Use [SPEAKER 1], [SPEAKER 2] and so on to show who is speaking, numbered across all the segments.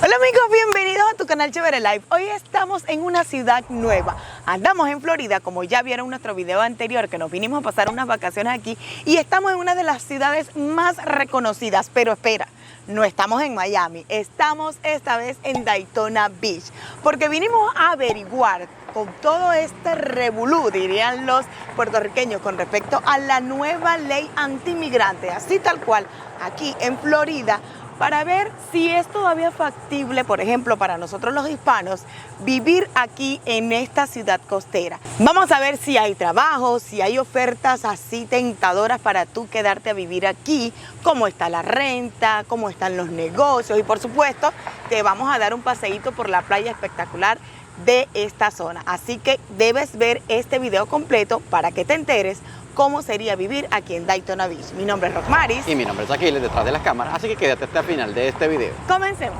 [SPEAKER 1] Hola amigos, bienvenidos a tu canal Chévere Live. Hoy estamos en una ciudad nueva. Andamos en Florida, como ya vieron en nuestro video anterior, que nos vinimos a pasar unas vacaciones aquí. Y estamos en una de las ciudades más reconocidas. Pero espera, no estamos en Miami, estamos esta vez en Daytona Beach. Porque vinimos a averiguar con todo este revolú, dirían los puertorriqueños, con respecto a la nueva ley antimigrante, así tal cual, aquí en Florida, para ver si es todavía factible, por ejemplo, para nosotros los hispanos, vivir aquí en esta ciudad costera. Vamos a ver si hay trabajo, si hay ofertas así tentadoras para tú quedarte a vivir aquí, cómo está la renta, cómo están los negocios y por supuesto te vamos a dar un paseíto por la playa espectacular de esta zona. Así que debes ver este video completo para que te enteres cómo sería vivir aquí en Daytona Beach. Mi nombre es Rockmaris.
[SPEAKER 2] Y mi nombre es Aquiles, detrás de las cámaras, así que quédate hasta el final de este video.
[SPEAKER 1] Comencemos.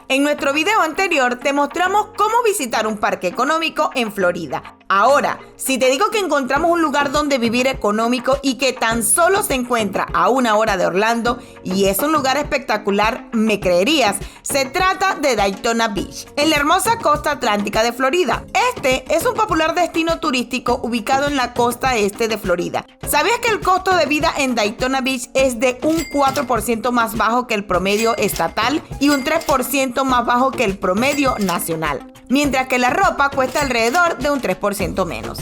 [SPEAKER 1] En nuestro video anterior te mostramos cómo visitar un parque económico en Florida. Ahora, si te digo que encontramos un lugar donde vivir económico y que tan solo se encuentra a 1 hora de Orlando y es un lugar espectacular, ¿me creerías? Se trata de Daytona Beach, en la hermosa costa atlántica de Florida. Este es un popular destino turístico ubicado en la costa este de Florida. ¿Sabías que el costo de vida en Daytona Beach es de un 4% más bajo que el promedio estatal y un 3% más bajo que el promedio nacional? Mientras que la ropa cuesta alrededor de un 3% menos.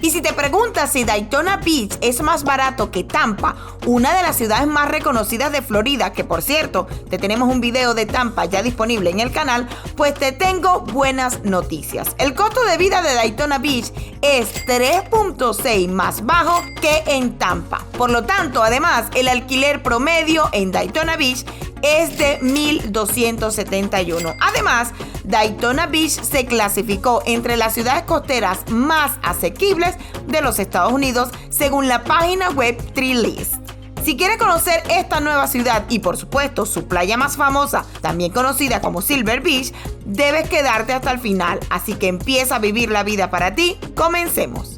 [SPEAKER 1] Y si te preguntas si Daytona Beach es más barato que Tampa, una de las ciudades más reconocidas de Florida, que por cierto, te tenemos un video de Tampa ya disponible en el canal, pues te tengo buenas noticias. El costo de vida de Daytona Beach es 3.6 más bajo que en Tampa. Por lo tanto, además, el alquiler promedio en Daytona Beach es de $1,271. Además, Daytona Beach se clasificó entre las ciudades costeras más asequibles de los Estados Unidos según la página web Treelist. Si quieres conocer esta nueva ciudad y por supuesto su playa más famosa, también conocida como Silver Beach, debes quedarte hasta el final. Así que empieza a vivir la vida para ti. Comencemos.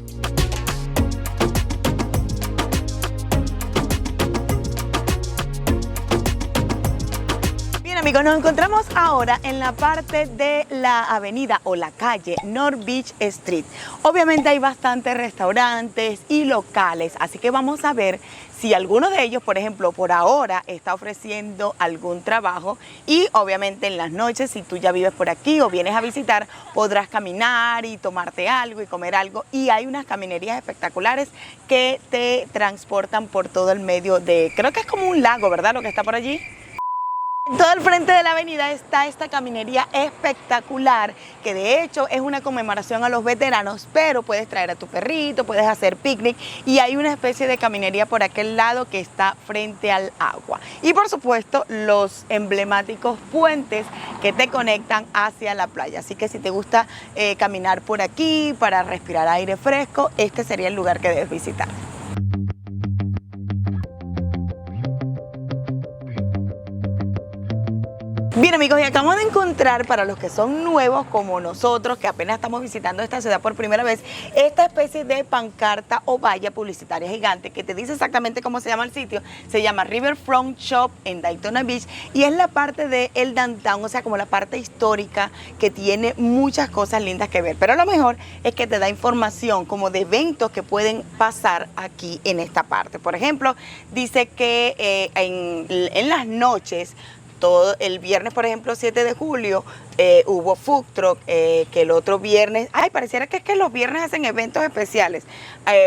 [SPEAKER 1] Amigos, nos encontramos ahora en la parte de la avenida o la calle North Beach Street. Obviamente hay bastantes restaurantes y locales, así que vamos a ver si alguno de ellos, por ejemplo, por ahora está ofreciendo algún trabajo y obviamente en las noches, si tú ya vives por aquí o vienes a visitar, podrás caminar y tomarte algo y comer algo. Y hay unas caminerías espectaculares que te transportan por todo el medio de, creo que es como un lago, ¿verdad? Lo que está por allí. En todo el frente de la avenida está esta caminería espectacular, que de hecho es una conmemoración a los veteranos, pero puedes traer a tu perrito, puedes hacer picnic y hay una especie de caminería por aquel lado que está frente al agua. Y por supuesto los emblemáticos puentes que te conectan hacia la playa. Así que si te gusta caminar por aquí para respirar aire fresco, este sería el lugar que debes visitar. Bien amigos, y acabamos de encontrar, para los que son nuevos como nosotros, que apenas estamos visitando esta ciudad por primera vez, esta especie de pancarta o valla publicitaria gigante que te dice exactamente cómo se llama el sitio. Se llama Riverfront Shop en Daytona Beach y es la parte del downtown, o sea, como la parte histórica que tiene muchas cosas lindas que ver. Pero lo mejor es que te da información como de eventos que pueden pasar aquí en esta parte. Por ejemplo, dice que en las noches, todo el viernes, por ejemplo, 7 de julio, hubo food truck, que el otro viernes, pareciera que es que los viernes hacen eventos especiales,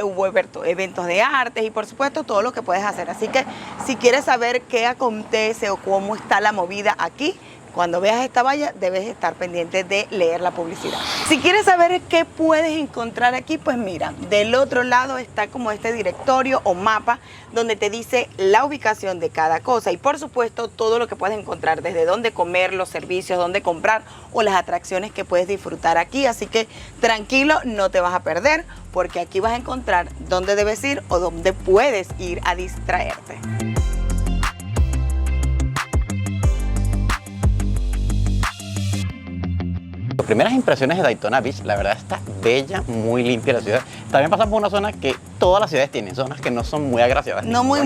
[SPEAKER 1] hubo eventos de artes y por supuesto todo lo que puedes hacer. Así que si quieres saber qué acontece o cómo está la movida aquí, cuando veas esta valla debes estar pendiente de leer la publicidad. Si quieres saber qué puedes encontrar aquí, pues mira, del otro lado está como este directorio o mapa donde te dice la ubicación de cada cosa y por supuesto todo lo que puedes encontrar, desde dónde comer, los servicios, dónde comprar o las atracciones que puedes disfrutar aquí. Así que tranquilo, no te vas a perder porque aquí vas a encontrar dónde debes ir o dónde puedes ir a distraerte.
[SPEAKER 2] Primeras impresiones de Daytona Beach, la verdad está bella, muy limpia la ciudad. También pasamos por una zona que todas las ciudades tienen zonas que no son muy agraciadas.
[SPEAKER 3] No muy,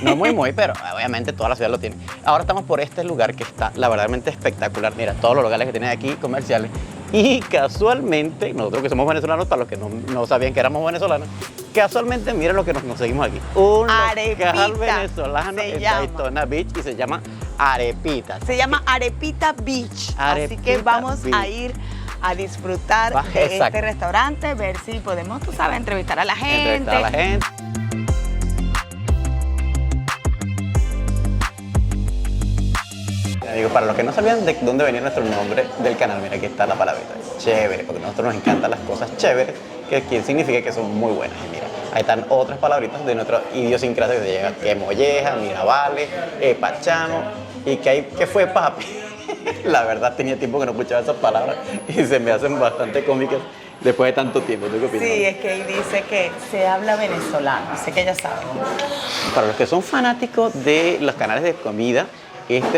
[SPEAKER 2] No muy, pero obviamente todas las ciudades lo tienen. Ahora estamos por este lugar que está, la verdaderamente espectacular. Mira, todos los locales que tienen aquí, comerciales. Y casualmente, nosotros que somos venezolanos, para los que no sabían que éramos venezolanos, casualmente, mira lo que nos conseguimos aquí. Un
[SPEAKER 3] Arepita,
[SPEAKER 2] local venezolano
[SPEAKER 3] se
[SPEAKER 2] en
[SPEAKER 3] llama.
[SPEAKER 2] Daytona Beach y se llama Arepita.
[SPEAKER 3] Se llama Arepita Beach. Así que
[SPEAKER 2] Arepita
[SPEAKER 3] vamos
[SPEAKER 2] Beach.
[SPEAKER 3] a ir a disfrutar
[SPEAKER 2] Va,
[SPEAKER 3] de
[SPEAKER 2] exacto.
[SPEAKER 3] este restaurante, ver si podemos, tú sabes, entrevistar a la gente.
[SPEAKER 2] Entrevistar a la gente. Amigos, para los que no sabían de dónde venía nuestro nombre del canal, mira, aquí está la palabrita, chévere, porque a nosotros nos encantan las cosas chéveres, que significa que son muy buenas. Y mira, ahí están otras palabritas de nuestra idiosincrasia que llega, que molleja, mirabales, pachamo, y que fue papi. La verdad tenía tiempo que no escuchaba esas palabras y se me hacen bastante cómicas después de tanto tiempo. ¿Tú qué opinas?
[SPEAKER 3] Sí, es que ahí dice que se habla venezolano, así que ya saben.
[SPEAKER 2] Para los que son fanáticos de los canales de comida,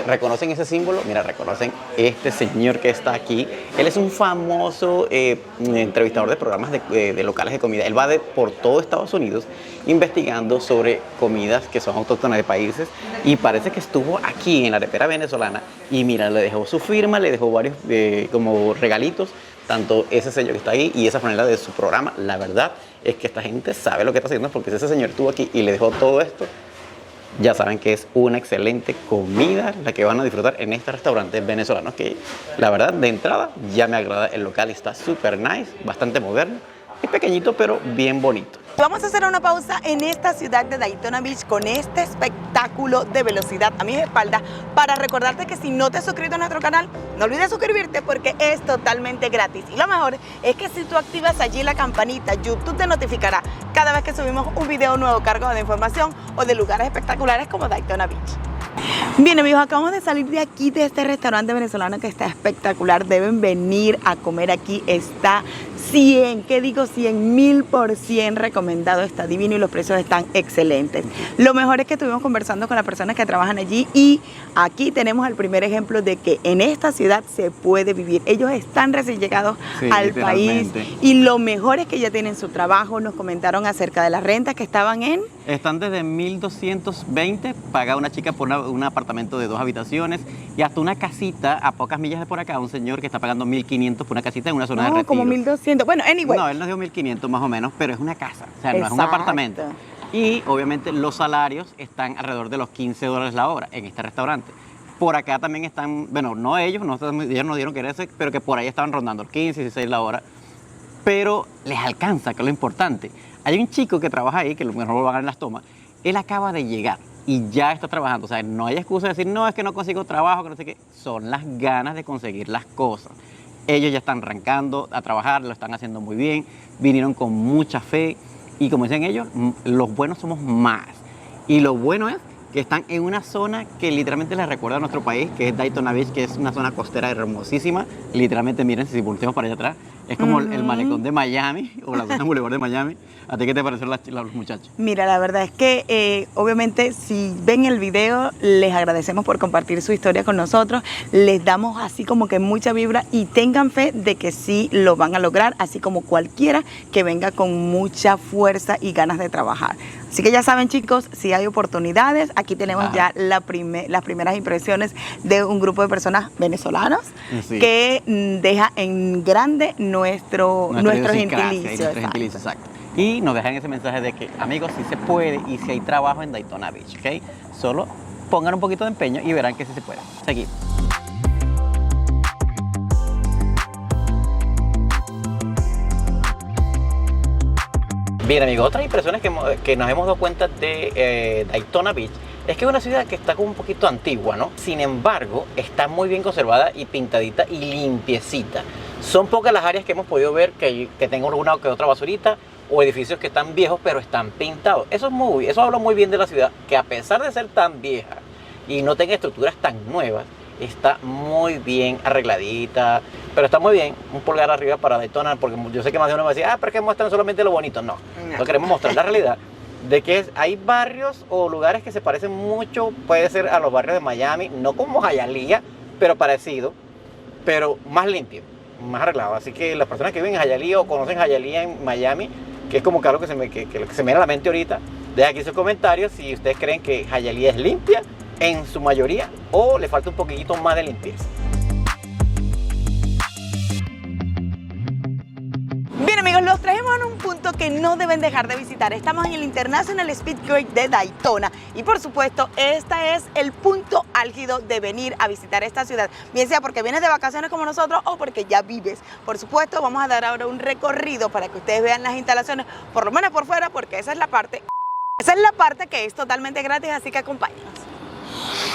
[SPEAKER 2] reconocen ese símbolo, mira, reconocen este señor que está aquí. Él es un famoso entrevistador de programas de locales de comida. Él va por todo Estados Unidos investigando sobre comidas que son autóctonas de países y parece que estuvo aquí en la arepera venezolana y mira, le dejó su firma, le dejó varios como regalitos, tanto ese sello que está ahí y esa franela de su programa. La verdad es que esta gente sabe lo que está haciendo porque si ese señor estuvo aquí y le dejó todo esto, ya saben que es una excelente comida la que van a disfrutar en este restaurante venezolano, que la verdad de entrada ya me agrada. El local está súper nice, bastante moderno, es pequeñito pero bien bonito.
[SPEAKER 3] Vamos a hacer una pausa en esta ciudad de Daytona Beach con este espectáculo de velocidad a mis espaldas para recordarte que si no te has suscrito a nuestro canal, no olvides suscribirte porque es totalmente gratis. Y lo mejor es que si tú activas allí la campanita, YouTube te notificará cada vez que subimos un video nuevo cargado de información o de lugares espectaculares como Daytona Beach. Bien amigos, acabamos de salir de aquí de este restaurante venezolano que está espectacular. Deben venir a comer aquí, está 100, ¿qué digo? 100.000% recomendado, está divino y los precios están excelentes. Lo mejor es que estuvimos conversando con las personas que trabajan allí y aquí tenemos el primer ejemplo de que en esta ciudad se puede vivir. Ellos están recién llegados al país y lo mejor es que ya tienen su trabajo. Nos comentaron acerca de las rentas que estaban en...
[SPEAKER 2] Están desde 1.220, paga una chica por un apartamento de 2 habitaciones y hasta una casita a pocas millas de por acá, un señor que está pagando 1.500 por una casita en una zona de retiro.
[SPEAKER 3] Como 1.200, bueno, anyway.
[SPEAKER 2] No, él nos dio 1.500 más o menos, pero es una casa, o sea, no es un
[SPEAKER 3] Exacto.
[SPEAKER 2] apartamento. Y obviamente los salarios están alrededor de los $15 la hora en este restaurante. Por acá también están, bueno, no ellos nos dieron que era ese, pero que por ahí estaban rondando los 15, 16 la hora. Pero les alcanza, que es lo importante. Hay un chico que trabaja ahí, que a lo mejor lo van a ver en las tomas, él acaba de llegar y ya está trabajando. O sea, no hay excusa de decir, no, es que no consigo trabajo, que no sé qué. Son las ganas de conseguir las cosas. Ellos ya están arrancando a trabajar, lo están haciendo muy bien, vinieron con mucha fe y como dicen ellos, los buenos somos más. Y lo bueno es que están en una zona que literalmente les recuerda a nuestro país, que es Daytona Beach, que es una zona costera hermosísima. Literalmente, miren, si volteamos para allá atrás, es como el malecón de Miami o la zona Boulevard de Miami. ¿A ti qué te parecieron los muchachos?
[SPEAKER 3] Mira, la verdad es que obviamente si ven el video, les agradecemos por compartir su historia con nosotros. Les damos así como que mucha vibra y tengan fe de que sí lo van a lograr, así como cualquiera que venga con mucha fuerza y ganas de trabajar. Así que ya saben, chicos, si hay oportunidades, aquí tenemos ya las primeras impresiones de un grupo de personas venezolanas que deja en grande nuestro gentilicio.
[SPEAKER 2] Exacto. Y nos dejan ese mensaje de que, amigos, sí se puede y si hay trabajo en Daytona Beach, ¿ok? Solo pongan un poquito de empeño y verán que sí se puede. Seguimos. Bien, amigos, otras impresiones que nos hemos dado cuenta de Daytona Beach es que es una ciudad que está como un poquito antigua, ¿no? Sin embargo, está muy bien conservada y pintadita y limpiecita. Son pocas las áreas que hemos podido ver que tengan alguna que otra basurita o edificios que están viejos pero están pintados. Eso habla muy bien de la ciudad, que a pesar de ser tan vieja y no tenga estructuras tan nuevas, está muy bien arregladita, pero está muy bien. Un pulgar arriba para Daytona, porque yo sé que más de uno me decía, pero es que muestran solamente lo bonito. No, no queremos mostrar la realidad de que hay barrios o lugares que se parecen mucho, puede ser a los barrios de Miami, no como Hialeah, pero parecido, pero más limpio, más arreglado. Así que las personas que viven en Hialeah o conocen Hialeah en Miami, que es como que algo que se me viene a la mente ahorita. Dejen aquí sus comentarios si ustedes creen que Hialeah es limpia en su mayoría o le falta un poquitito más de limpieza.
[SPEAKER 3] Bien amigos, los trajimos en un punto que no deben dejar de visitar. Estamos en el International Speedway de Daytona y por supuesto este es el punto álgido de venir a visitar esta ciudad, bien sea porque vienes de vacaciones como nosotros o porque ya vives. Por supuesto vamos a dar ahora un recorrido para que ustedes vean las instalaciones, por lo menos por fuera, porque esa es la parte que es totalmente gratis, así que acompáñanos.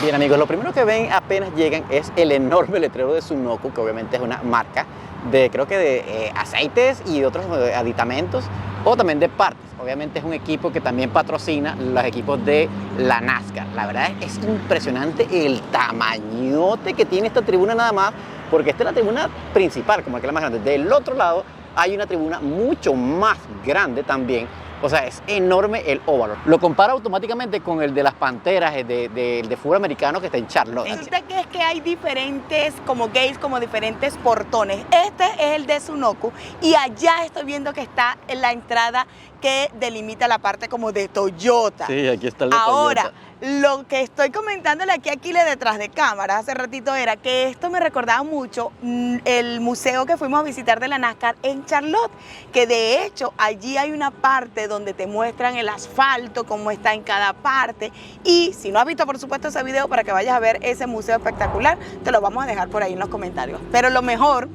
[SPEAKER 2] Bien amigos, lo primero que ven apenas llegan es el enorme letrero de Sunoco, que obviamente es una marca de, creo que de aceites y de otros aditamentos, o también de partes. Obviamente es un equipo que también patrocina los equipos de la NASCAR. La verdad es impresionante el tamañote que tiene esta tribuna nada más, porque esta es la tribuna principal, como que es la más grande. Del otro lado hay una tribuna mucho más grande también. O sea, es enorme el óvalo. Lo compara automáticamente con el de las Panteras, de fútbol americano que está en Charlotte.
[SPEAKER 3] Resulta que es que hay diferentes como gates, como diferentes portones. Este es el de Sunoco y allá estoy viendo que está en la entrada que delimita la parte como de Toyota.
[SPEAKER 2] Sí, aquí está el de
[SPEAKER 3] Ahora,
[SPEAKER 2] Toyota.
[SPEAKER 3] lo que estoy comentándole aquí a Aquile detrás de cámara hace ratito era que esto me recordaba mucho el museo que fuimos a visitar de la NASCAR en Charlotte, que de hecho allí hay una parte donde te muestran el asfalto, cómo está en cada parte, y si no has visto por supuesto ese video para que vayas a ver ese museo espectacular, te lo vamos a dejar por ahí en los comentarios. Pero lo mejor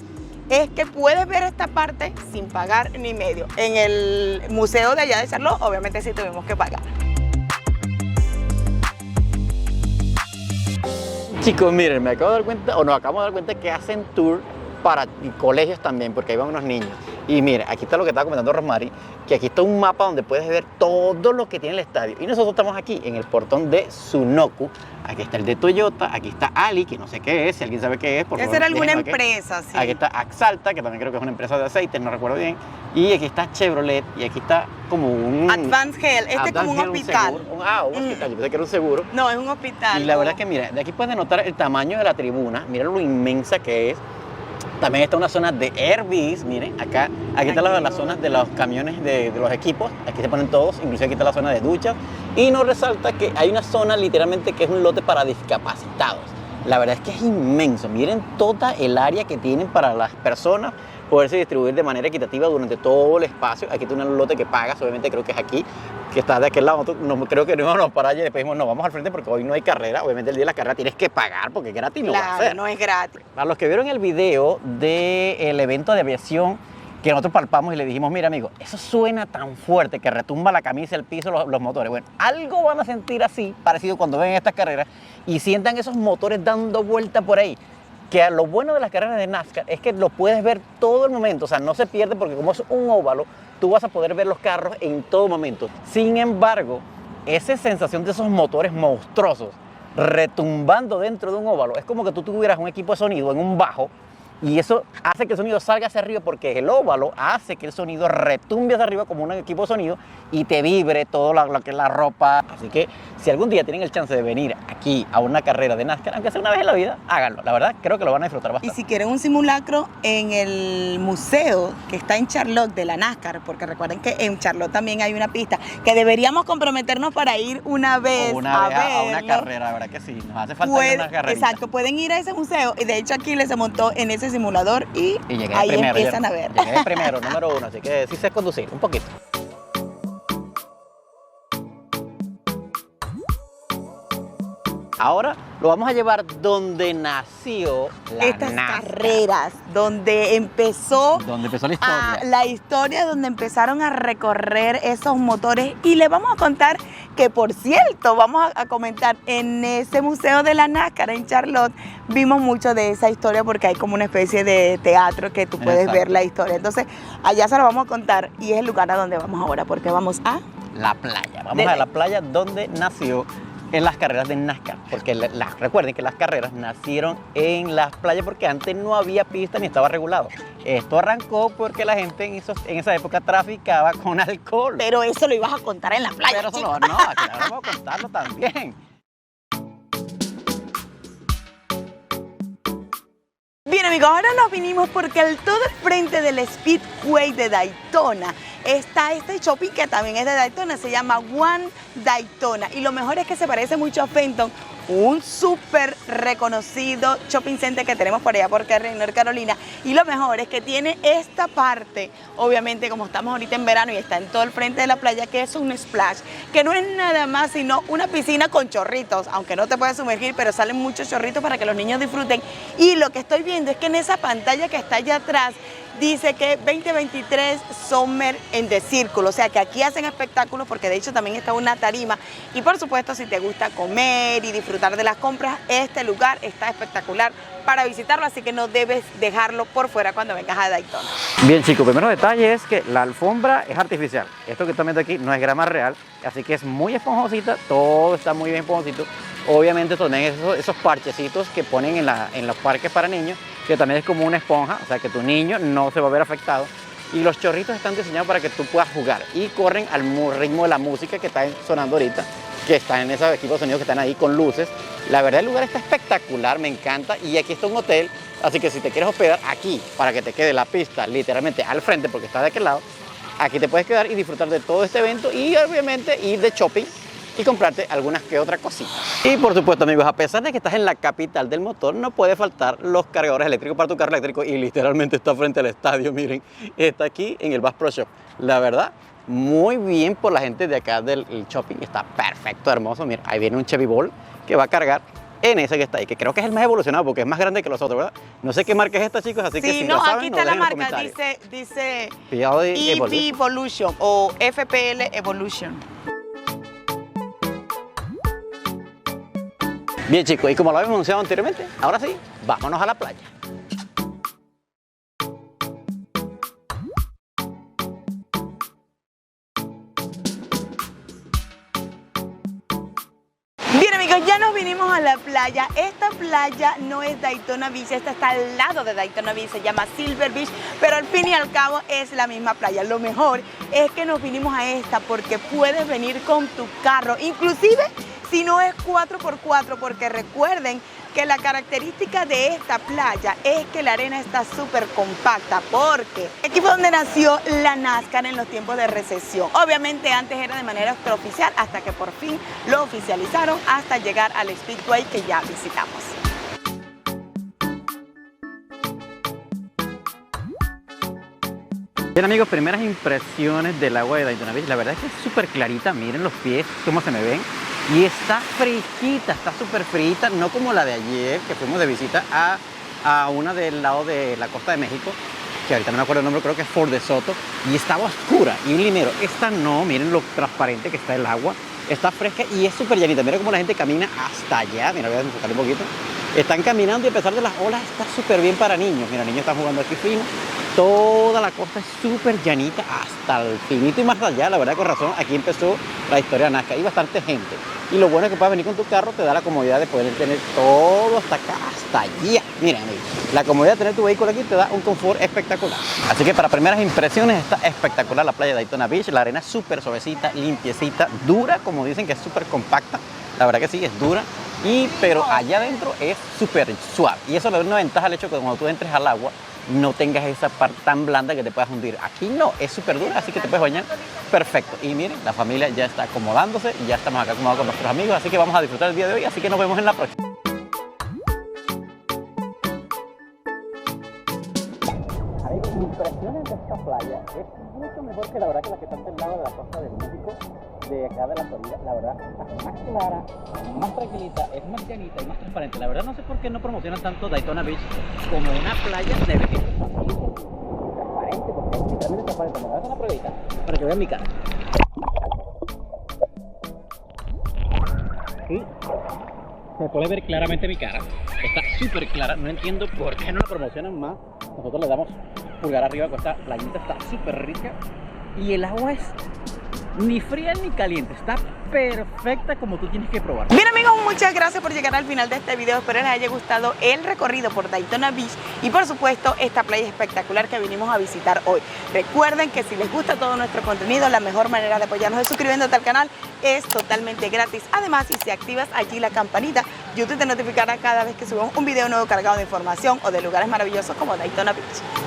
[SPEAKER 3] es que puedes ver esta parte sin pagar ni medio. En el museo de allá de Charlotte obviamente sí tuvimos que pagar.
[SPEAKER 2] Chicos, miren, me acabo de dar cuenta, o nos acabamos de dar cuenta que hacen tour para colegios también, porque ahí van unos niños. Y mira, aquí está lo que estaba comentando Rosmary, que aquí está un mapa donde puedes ver todo lo que tiene el estadio. Y nosotros estamos aquí en el portón de Sunoco. Aquí está el de Toyota, aquí está Ali, que no sé qué es, si alguien sabe qué es. Por
[SPEAKER 3] Debe
[SPEAKER 2] favor,
[SPEAKER 3] ser alguna
[SPEAKER 2] déjenlo aquí.
[SPEAKER 3] empresa, sí.
[SPEAKER 2] Aquí está Axalta, que también creo que es una empresa de aceites, no recuerdo bien. Y aquí está Chevrolet, y aquí está como un...
[SPEAKER 3] Advanced Health, este es como un
[SPEAKER 2] Advanced Health,
[SPEAKER 3] hospital.
[SPEAKER 2] seguro. Un hospital, yo pensé que era un seguro.
[SPEAKER 3] No, es un hospital.
[SPEAKER 2] Y la verdad es que mira, de aquí puedes notar el tamaño de la tribuna, mira lo inmensa que es. También está una zona de Airbnbs, miren, aquí están las zonas de los camiones de los equipos, aquí se ponen todos, incluso aquí está la zona de duchas, y nos resalta que hay una zona literalmente que es un lote para discapacitados. La verdad es que es inmenso, miren toda el área que tienen para las personas poderse distribuir de manera equitativa durante todo el espacio. Aquí tiene un lote que pagas, obviamente creo que es aquí, que está de aquel lado. No, creo que no íbamos para allá y después dijimos, no, vamos al frente porque hoy no hay carrera. Obviamente el día de la carrera tienes que pagar porque gratis no va a
[SPEAKER 3] Claro,
[SPEAKER 2] ser.
[SPEAKER 3] no es gratis.
[SPEAKER 2] Para los que vieron el video del evento de aviación que nosotros palpamos y le dijimos, mira amigo, eso suena tan fuerte que retumba la camisa, el piso, los motores. Bueno, algo van a sentir así, parecido cuando ven estas carreras y sientan esos motores dando vuelta por ahí. Que lo bueno de las carreras de NASCAR es que lo puedes ver todo el momento, o sea, no se pierde porque como es un óvalo, tú vas a poder ver los carros en todo momento. Sin embargo, esa sensación de esos motores monstruosos retumbando dentro de un óvalo, es como que tú tuvieras un equipo de sonido en un bajo y eso hace que el sonido salga hacia arriba porque el óvalo hace que el sonido retumbe hacia arriba como un equipo de sonido y te vibre todo lo que es la ropa. Así que si algún día tienen el chance de venir aquí a una carrera de NASCAR, aunque sea una vez en la vida, háganlo. La verdad, creo que lo van a disfrutar
[SPEAKER 3] Y
[SPEAKER 2] bastante.
[SPEAKER 3] si quieren un simulacro en el museo que está en Charlotte de la NASCAR, porque recuerden que en Charlotte también hay una pista que deberíamos comprometernos para ir una vez,
[SPEAKER 2] O una vez a una
[SPEAKER 3] verlo.
[SPEAKER 2] carrera, la verdad que sí, nos hace falta ir a una carrera.
[SPEAKER 3] Exacto, pueden ir a ese museo y de hecho aquí se montó en ese simulador y
[SPEAKER 2] Y
[SPEAKER 3] ahí
[SPEAKER 2] primero,
[SPEAKER 3] empiezan a ver.
[SPEAKER 2] Llegué de primero, número 1, así que sí sé conducir, un poquito. Ahora lo vamos a llevar donde nació la
[SPEAKER 3] Estas
[SPEAKER 2] NASCAR.
[SPEAKER 3] carreras donde empezó
[SPEAKER 2] Donde empezó la historia.
[SPEAKER 3] la historia, donde empezaron a recorrer esos motores y les vamos a contar que, por cierto, vamos a comentar en ese museo de la NASCAR en Charlotte, vimos mucho de esa historia porque hay como una especie de teatro que tú puedes
[SPEAKER 2] Exacto.
[SPEAKER 3] ver la historia. Entonces, allá se lo vamos a contar y es el lugar a donde vamos ahora porque vamos a...
[SPEAKER 2] La playa. Vamos
[SPEAKER 3] De
[SPEAKER 2] a la
[SPEAKER 3] la-
[SPEAKER 2] playa donde nació en las carreras de NASCAR. Porque recuerden que las carreras nacieron en las playas porque antes no había pista ni estaba regulado. Esto arrancó porque la gente en esa época traficaba con alcohol.
[SPEAKER 3] Pero eso lo ibas a contar en la playa,
[SPEAKER 2] Pero eso
[SPEAKER 3] chico.
[SPEAKER 2] no, aquí ahora vamos a contarlo también.
[SPEAKER 3] Bien amigos, ahora nos vinimos porque al todo el frente del Speedway de Daytona Daytona está este shopping que también es de Daytona, se llama One Daytona. Y lo mejor es que se parece mucho a Fenton, un súper reconocido shopping center que tenemos por allá por Cary, North Carolina. Y lo mejor es que tiene esta parte, obviamente como estamos ahorita en verano y está en todo el frente de la playa, que es un splash, que no es nada más sino una piscina con chorritos, aunque no te puedes sumergir, pero salen muchos chorritos para que los niños disfruten. Y lo que estoy viendo es que en esa pantalla que está allá atrás dice que 2023 Summer en the Circle, o sea que aquí hacen espectáculos, porque de hecho también está una tarima. Y por supuesto, si te gusta comer y disfrutar de las compras, este lugar está espectacular para visitarlo, así que no debes dejarlo por fuera cuando vengas a Daytona.
[SPEAKER 2] Bien, chicos, primero detalle es que la alfombra es artificial. Esto que están viendo aquí no es grama real, así que es muy esponjosita, todo está muy bien esponjosito. Obviamente también esos parchecitos que ponen en los parques para niños, que también es como una esponja, o sea que tu niño no se va a ver afectado. Y los chorritos están diseñados para que tú puedas jugar y corren al ritmo de la música que está sonando ahorita, que está en esos equipos de sonido que están ahí con luces. La verdad el lugar está espectacular, me encanta, y aquí está un hotel, así que si te quieres hospedar aquí para que te quede la pista literalmente al frente porque está de aquel lado, aquí te puedes quedar y disfrutar de todo este evento y obviamente ir de shopping y comprarte algunas que otra cosita. Y por supuesto, amigos, a pesar de que estás en la capital del motor, no puede faltar los cargadores eléctricos para tu carro eléctrico, y literalmente está frente al estadio, miren, está aquí en el Bass Pro Shop. La verdad, muy bien por la gente de acá del shopping, está perfecto, hermoso. Mira, ahí viene un Chevy Bolt que va a cargar en ese que está ahí, que creo que es el más evolucionado porque es más grande que los otros, ¿verdad? No sé qué marca es esta, chicos, así que si
[SPEAKER 3] no,
[SPEAKER 2] lo saben,
[SPEAKER 3] aquí está
[SPEAKER 2] no
[SPEAKER 3] la
[SPEAKER 2] dejen en los
[SPEAKER 3] marca,
[SPEAKER 2] comentarios.
[SPEAKER 3] dice
[SPEAKER 2] EV
[SPEAKER 3] EV Evolution o FPL Evolution.
[SPEAKER 2] Bien, chicos, y como lo habíamos anunciado anteriormente, ahora sí, vámonos a la playa.
[SPEAKER 3] Bien, amigos, ya nos vinimos a la playa. Esta playa no es Daytona Beach, esta está al lado de Daytona Beach, se llama Silver Beach, pero al fin y al cabo es la misma playa. Lo mejor es que nos vinimos a esta porque puedes venir con tu carro, inclusive si no es 4x4, porque recuerden que la característica de esta playa es que la arena está súper compacta, porque aquí fue donde nació la NASCAR en los tiempos de recesión. Obviamente antes era de manera extraoficial, hasta que por fin lo oficializaron hasta llegar al Speedway que ya visitamos.
[SPEAKER 2] Bien, amigos, primeras impresiones del agua de Daytona Beach. La verdad es que es súper clarita, miren los pies, cómo se me ven. Y está frijita, está súper frijita, no como la de ayer, que fuimos de visita a una del lado de la costa de México, que ahorita no me acuerdo el nombre, creo que es Fort de Soto, y estaba oscura y un linero. Esta no, miren lo transparente que está el agua, está fresca y es súper llanita. Mira cómo la gente camina hasta allá, mira, voy a enfocar un poquito. Están caminando y a pesar de las olas está súper bien para niños. Mira, niños están jugando aquí fino. Toda la costa es súper llanita hasta el finito y más allá. La verdad, con razón, aquí empezó la historia de NASCAR. Hay bastante gente. Y lo bueno es que puedes venir con tu carro, te da la comodidad de poder tener todo hasta acá, hasta allá. Miren, amigos, la comodidad de tener tu vehículo aquí te da un confort espectacular. Así que para primeras impresiones está espectacular la playa de Daytona Beach. La arena es súper suavecita, limpiecita, dura, como dicen que es súper compacta. La verdad que sí, es dura. Pero allá adentro es súper suave. Y eso le da una ventaja al hecho que cuando tú entres al agua, no tengas esa parte tan blanda que te puedas hundir. Aquí no, es súper dura, así que te puedes bañar perfecto. Y miren, la familia ya está acomodándose, ya estamos acá acomodados con nuestros amigos, así que vamos a disfrutar el día de hoy, así que nos vemos en la próxima. Impresiones de esta playa es mucho mejor que la verdad que la que está del lado de la costa de México, de acá de la Florida. La verdad está más clara, más tranquilita, es más llanita y más transparente. La verdad no sé por qué no promocionan tanto Daytona Beach como una playa de México. Transparente, porque es literalmente transparente. Me voy a hacer una pruebita para que vean mi cara. ¿Sí? Se puede ver claramente mi cara, está súper clara, no entiendo por qué no la promocionan más. Nosotros le damos pulgar arriba con esta playita, está súper rica y el agua es ni fría ni caliente, está perfecta como tú tienes que probar.
[SPEAKER 3] Bien, amigos, muchas gracias por llegar al final de este video. Espero les haya gustado el recorrido por Daytona Beach y por supuesto esta playa espectacular que vinimos a visitar hoy. Recuerden que si les gusta todo nuestro contenido, la mejor manera de apoyarnos es suscribiéndote al canal, es totalmente gratis. Además, si activas allí la campanita, YouTube te notificará cada vez que subamos un video nuevo cargado de información o de lugares maravillosos como Daytona Beach.